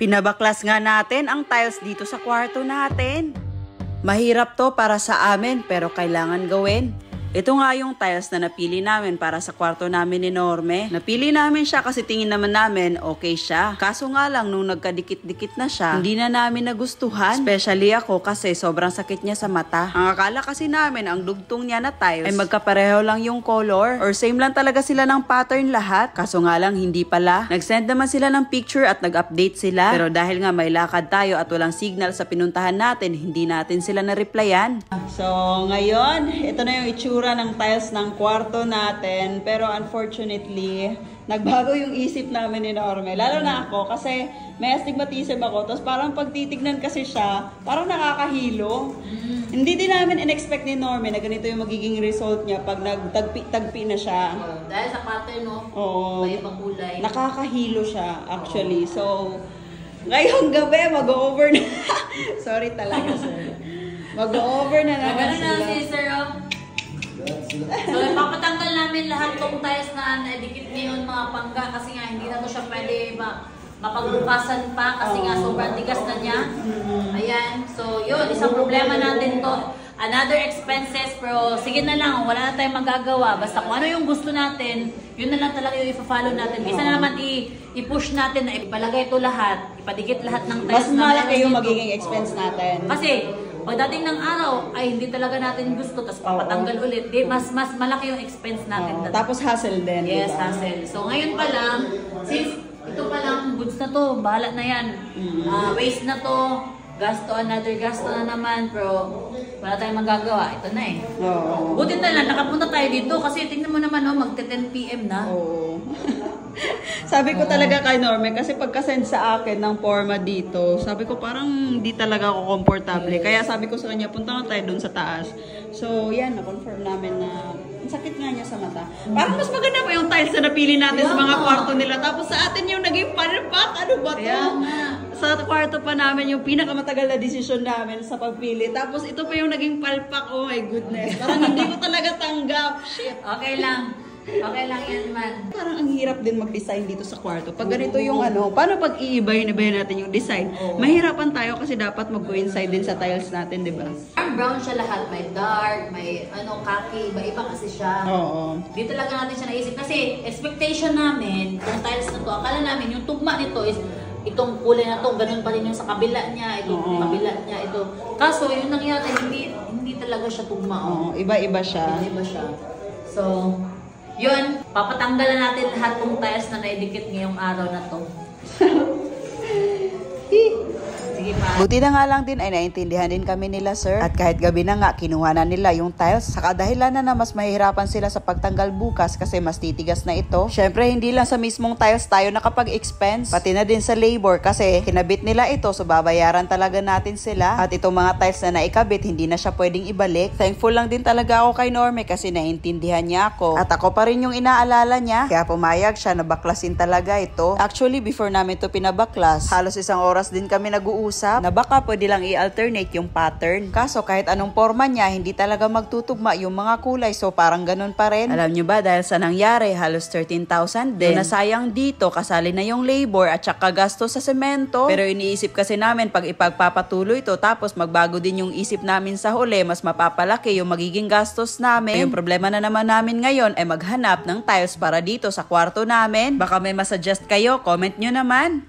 Pinabaklas nga natin ang tiles dito sa kwarto natin. Mahirap to para sa amin pero kailangan gawin. Ito nga yung tiles na napili namin para sa kwarto namin ni Norme. Napili namin siya kasi tingin naman namin okay siya. Kaso nga lang nung nagkadikit-dikit na siya, hindi na namin nagustuhan. Especially ako kasi sobrang sakit niya sa mata. Ang akala kasi namin ang dugtong niya na tiles ay magkapareho lang yung color or same lang talaga sila ng pattern lahat. Kaso nga lang hindi pala. Nag-send naman sila ng picture at nag-update sila. Pero dahil nga may lakad tayo at walang signal sa pinuntahan natin, hindi natin sila na-replyan. So ngayon, ito na yung itsura ng tiles ng kwarto natin. Pero unfortunately, nagbago yung isip namin ni Norme. Lalo na ako kasi may astigmatism ako. Tapos parang pagtitignan kasi siya, parang nakakahilo. Hindi din namin in-expect ni Norme na ganito yung magiging result niya pag nagtagpi na siya. Dahil sa pattern, no? Oo. May ibang kulay. Nakakahilo siya actually. So, ngayong gabi mag-over na. Sorry talaga, sir. Mag-over na naman Ganun na sila. si Sir, oh. So, papatanggal namin lahat tong tiles na naidikit ngayon mga pangga kasi nga hindi na to siya pwede mapagbukasan pa kasi nga sobrang tigas na niya. Ayan. So, yun. Isang problema natin to. Another expenses, pero sige na lang. Wala na tayong magagawa. Basta kung ano yung gusto natin, yun na lang talaga yung i-follow natin. Isa na naman i-push natin na ipalagay ito lahat. Ipadikit lahat ng tiles. Mas malaki yung magiging expense natin. Kasi, pagdating ng araw, ay hindi talaga natin gusto, tapos papatanggal ulit. Di, mas malaki yung expense natin. Tapos hassle din. Yes, diba? hassle. So ngayon pa lang, since ito pa lang, goods na to, bahala na yan. Waste na to, another gasto na naman, pero wala tayong magagawa. Ito na eh. Oo. Buti na lang, nakapunta tayo dito kasi tingnan mo naman, oh, magte-10 PM na. Oo. Sabi ko talaga kay Norme, kasi pagka-send sa akin ng forma dito, sabi ko parang hindi talaga ako komportable. Kaya sabi ko sa kanya, punta nga tayo dun sa taas. So, yan, na-confirm namin na ang sakit nga niya sa mata. Parang mas maganda pa yung tiles na napili natin sa mga kwarto nila. Tapos sa atin yung naging palpak. Ano ba to? Sa kwarto pa namin yung pinakamatagal na desisyon namin sa pagpili. Tapos ito pa yung naging palpak. Oh my goodness. Parang hindi ko talaga tanggap. Shit. Okay lang. Okay lang yan man. Parang ang hirap din mag-design dito sa kwarto. Pag ganito yung ano, paano pag iibahin natin yung design? Mahirapan tayo kasi dapat mag-coincide din sa tiles natin, di ba? Brown siya lahat. May dark, may khaki, iba-iba kasi siya. Oo. Dito talaga natin siya naisip. Kasi expectation namin, yung tiles na to, akala namin yung tugma nito is itong kulay na to, ganun pa rin yung sa kabila niya, itong kabila niya, ito. Kaso yung nangyari, hindi talaga siya tugma. Oo, iba-iba siya. Iba siya. So, yun, papatanggalan natin lahat ng tiles na naidikit ngayong araw na to. Sige pa. Buti na nga lang din ay naintindihan din kami nila, sir. At kahit gabi na nga, kinuha na nila yung tiles. Sa kadahilan na mas mahihirapan sila sa pagtanggal bukas kasi mas titigas na ito. Syempre, hindi lang sa mismong tiles tayo nakapag-expense. Pati na din sa labor kasi kinabit nila ito so babayaran talaga natin sila. At itong mga tiles na naikabit, hindi na siya pwedeng ibalik. Thankful lang din talaga ako kay Norme kasi naintindihan niya ako. At ako pa rin yung inaalala niya. Kaya pumayag siya na baklasin talaga ito. Actually, before namin ito pinabaklas, halos isang oras din kami nag-uusap na baka pwede lang i-alternate yung pattern. Kaso kahit anong forma niya, hindi talaga magtutugma yung mga kulay. So parang ganun pa rin. Alam nyo ba, dahil sa nangyari, halos 13,000 din. So, nasayang dito, kasali na yung labor at saka gasto sa semento. Pero iniisip kasi namin pag ipagpapatuloy ito, tapos magbago din yung isip namin sa huli, mas mapapalaki yung magiging gastos namin. Yung problema na naman namin ngayon ay maghanap ng tiles para dito sa kwarto namin. Baka may masuggest kayo, comment nyo naman.